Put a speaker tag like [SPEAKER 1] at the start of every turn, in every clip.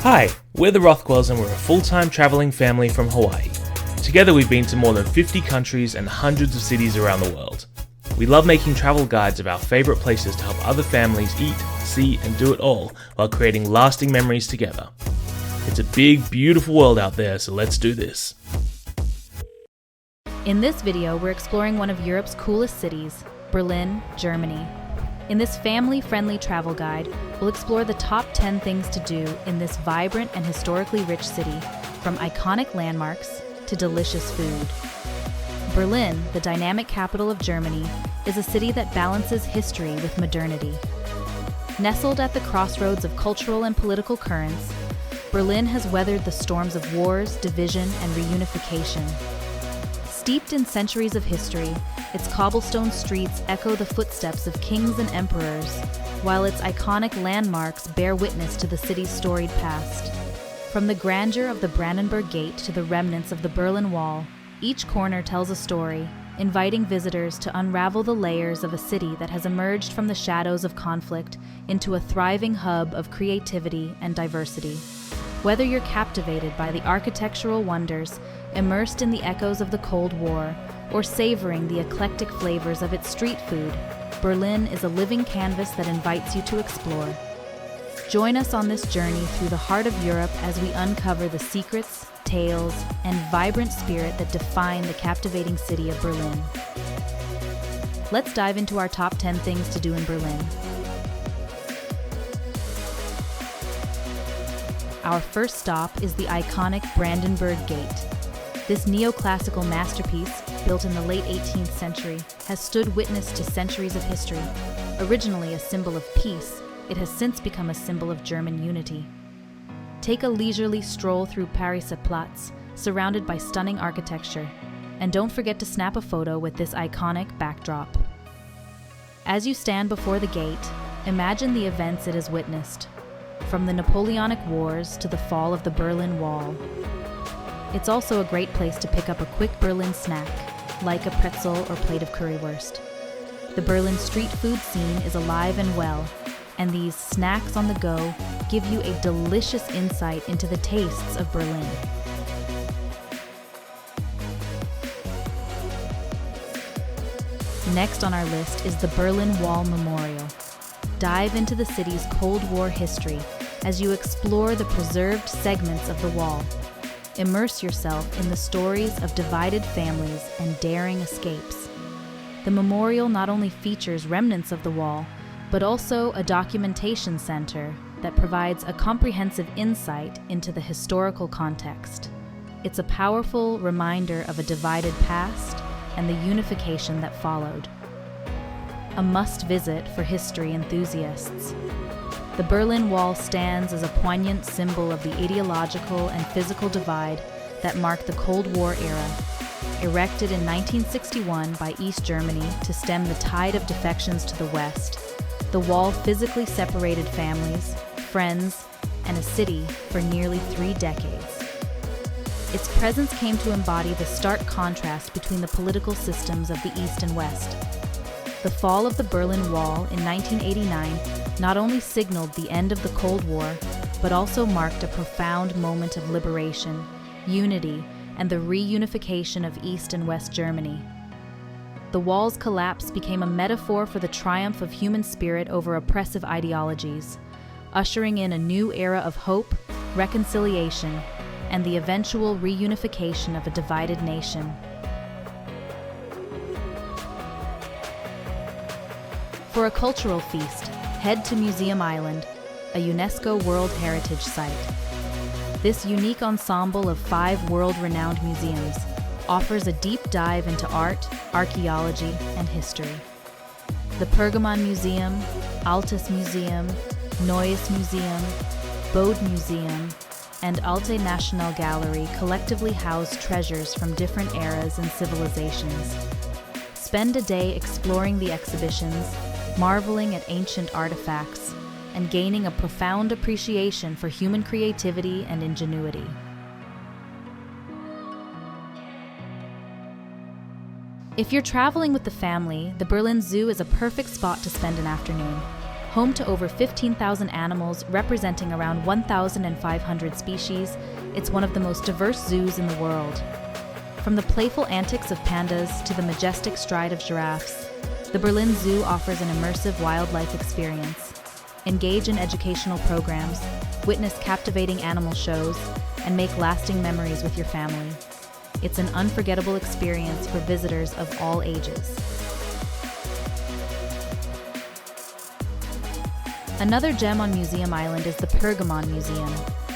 [SPEAKER 1] Hi, we're the Rothwells and we're a full-time travelling family from Hawaii. Together we've been to more than 50 countries and hundreds of cities around the world. We love making travel guides of our favourite places to help other families eat, see and do it all while creating lasting memories together. It's a big, beautiful world out there, so let's do this.
[SPEAKER 2] In this video, we're exploring one of Europe's coolest cities, Berlin, Germany. In this family-friendly travel guide, we'll explore the top 10 things to do in this vibrant and historically rich city, from iconic landmarks to delicious food. Berlin, the dynamic capital of Germany, is a city that balances history with modernity. Nestled at the crossroads of cultural and political currents, Berlin has weathered the storms of wars, division, and reunification. Steeped in centuries of history, its cobblestone streets echo the footsteps of kings and emperors, while its iconic landmarks bear witness to the city's storied past. From the grandeur of the Brandenburg Gate to the remnants of the Berlin Wall, each corner tells a story, inviting visitors to unravel the layers of a city that has emerged from the shadows of conflict into a thriving hub of creativity and diversity. Whether you're captivated by the architectural wonders, immersed in the echoes of the Cold War, or savoring the eclectic flavors of its street food, Berlin is a living canvas that invites you to explore. Join us on this journey through the heart of Europe as we uncover the secrets, tales, and vibrant spirit that define the captivating city of Berlin. Let's dive into our top 10 things to do in Berlin. Our first stop is the iconic Brandenburg Gate. This neoclassical masterpiece, built in the late 18th century, has stood witness to centuries of history. Originally a symbol of peace, it has since become a symbol of German unity. Take a leisurely stroll through Pariser Platz, surrounded by stunning architecture, and don't forget to snap a photo with this iconic backdrop. As you stand before the gate, imagine the events it has witnessed, from the Napoleonic Wars to the fall of the Berlin Wall. It's also a great place to pick up a quick Berlin snack, like a pretzel or plate of currywurst. The Berlin street food scene is alive and well, and these snacks on the go give you a delicious insight into the tastes of Berlin. Next on our list is the Berlin Wall Memorial. Dive into the city's Cold War history as you explore the preserved segments of the wall. Immerse yourself in the stories of divided families and daring escapes. The memorial not only features remnants of the wall, but also a documentation center that provides a comprehensive insight into the historical context. It's a powerful reminder of a divided past and the unification that followed. A must-visit for history enthusiasts. The Berlin Wall stands as a poignant symbol of the ideological and physical divide that marked the Cold War era. Erected in 1961 by East Germany to stem the tide of defections to the West, the wall physically separated families, friends, and a city for nearly 3 decades. Its presence came to embody the stark contrast between the political systems of the East and West. The fall of the Berlin Wall in 1989 not only signaled the end of the Cold War, but also marked a profound moment of liberation, unity, and the reunification of East and West Germany. The wall's collapse became a metaphor for the triumph of human spirit over oppressive ideologies, ushering in a new era of hope, reconciliation, and the eventual reunification of a divided nation. For a cultural feast, head to Museum Island, a UNESCO World Heritage Site. This unique ensemble of 5 world-renowned museums offers a deep dive into art, archaeology, and history. The Pergamon Museum, Altes Museum, Neues Museum, Bode Museum, and Alte National Gallery collectively house treasures from different eras and civilizations. Spend a day exploring the exhibitions, marveling at ancient artifacts, and gaining a profound appreciation for human creativity and ingenuity. If you're traveling with the family, the Berlin Zoo is a perfect spot to spend an afternoon. Home to over 15,000 animals representing around 1,500 species, it's one of the most diverse zoos in the world. From the playful antics of pandas to the majestic stride of giraffes, the Berlin Zoo offers an immersive wildlife experience. Engage in educational programs, witness captivating animal shows, and make lasting memories with your family. It's an unforgettable experience for visitors of all ages. Another gem on Museum Island is the Pergamon Museum.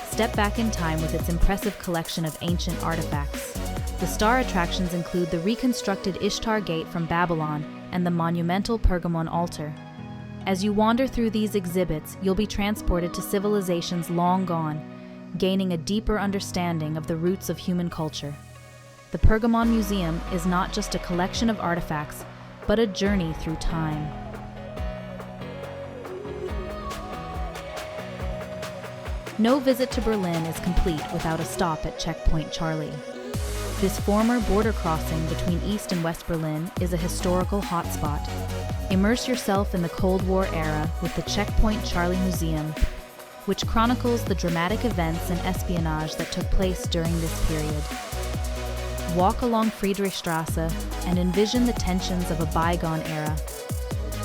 [SPEAKER 2] Step back in time with its impressive collection of ancient artifacts. The star attractions include the reconstructed Ishtar Gate from Babylon and the monumental Pergamon altar. As you wander through these exhibits, you'll be transported to civilizations long gone, gaining a deeper understanding of the roots of human culture. The Pergamon Museum is not just a collection of artifacts, but a journey through time. No visit to Berlin is complete without a stop at Checkpoint Charlie. This former border crossing between East and West Berlin is a historical hotspot. Immerse yourself in the Cold War era with the Checkpoint Charlie Museum, which chronicles the dramatic events and espionage that took place during this period. Walk along Friedrichstrasse and envision the tensions of a bygone era.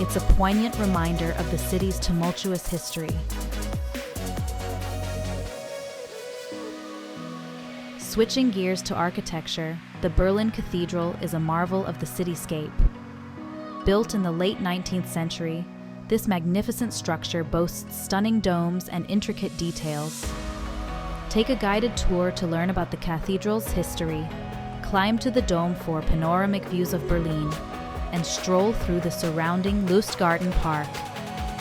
[SPEAKER 2] It's a poignant reminder of the city's tumultuous history. Switching gears to architecture, the Berlin Cathedral is a marvel of the cityscape. Built in the late 19th century, this magnificent structure boasts stunning domes and intricate details. Take a guided tour to learn about the cathedral's history, climb to the dome for panoramic views of Berlin, and stroll through the surrounding Lustgarten Park.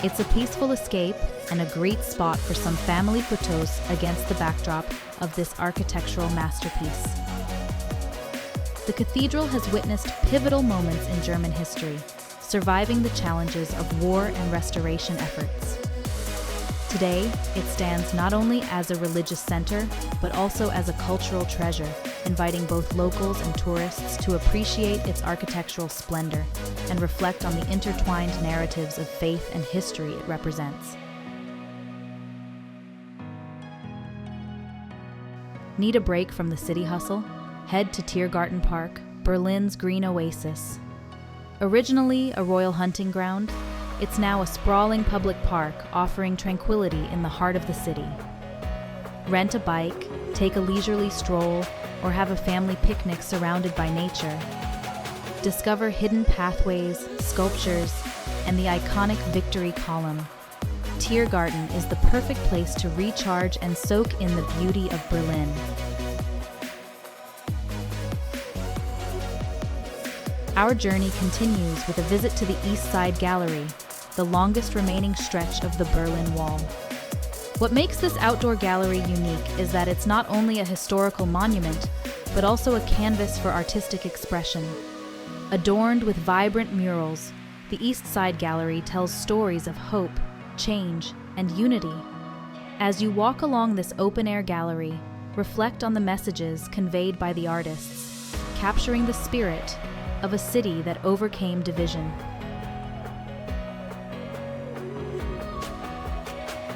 [SPEAKER 2] It's a peaceful escape and a great spot for some family photos against the backdrop of this architectural masterpiece. The cathedral has witnessed pivotal moments in German history, surviving the challenges of war and restoration efforts. Today, it stands not only as a religious center, but also as a cultural treasure, inviting both locals and tourists to appreciate its architectural splendor and reflect on the intertwined narratives of faith and history it represents. Need a break from the city hustle? Head to Tiergarten Park, Berlin's green oasis. Originally a royal hunting ground, it's now a sprawling public park offering tranquility in the heart of the city. Rent a bike, take a leisurely stroll, or have a family picnic surrounded by nature. Discover hidden pathways, sculptures, and the iconic Victory Column. Tiergarten is the perfect place to recharge and soak in the beauty of Berlin. Our journey continues with a visit to the East Side Gallery, the longest remaining stretch of the Berlin Wall. What makes this outdoor gallery unique is that it's not only a historical monument, but also a canvas for artistic expression. Adorned with vibrant murals, the East Side Gallery tells stories of hope, change, and unity. As you walk along this open-air gallery, reflect on the messages conveyed by the artists, capturing the spirit of a city that overcame division.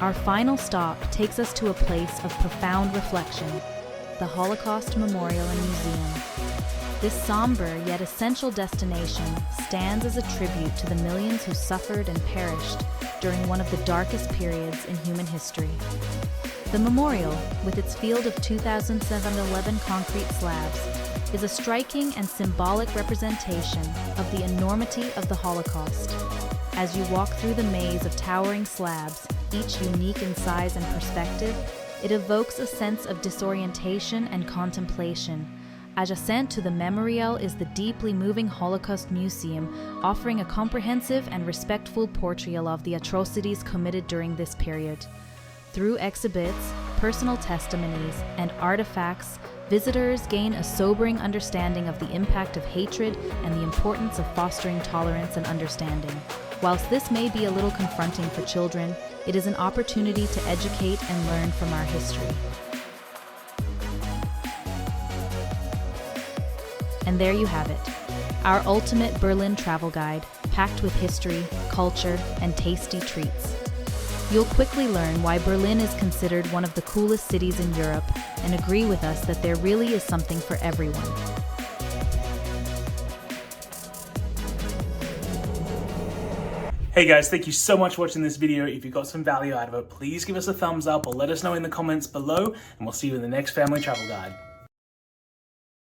[SPEAKER 2] Our final stop takes us to a place of profound reflection, the Holocaust Memorial and Museum. This somber yet essential destination stands as a tribute to the millions who suffered and perished during one of the darkest periods in human history. The memorial, with its field of 2,711 concrete slabs, is a striking and symbolic representation of the enormity of the Holocaust. As you walk through the maze of towering slabs, each unique in size and perspective, it evokes a sense of disorientation and contemplation. Adjacent to the memorial is the deeply moving Holocaust Museum, offering a comprehensive and respectful portrayal of the atrocities committed during this period. Through exhibits, personal testimonies, and artifacts, visitors gain a sobering understanding of the impact of hatred and the importance of fostering tolerance and understanding. Whilst this may be a little confronting for children, it is an opportunity to educate and learn from our history. And there you have it, our ultimate Berlin travel guide, packed with history, culture, and tasty treats. You'll quickly learn why Berlin is considered one of the coolest cities in Europe and agree with us that there really is something for everyone.
[SPEAKER 1] Hey guys, thank you so much for watching this video. If you got some value out of it, please give us a thumbs up or let us know in the comments below, and we'll see you in the next family travel guide.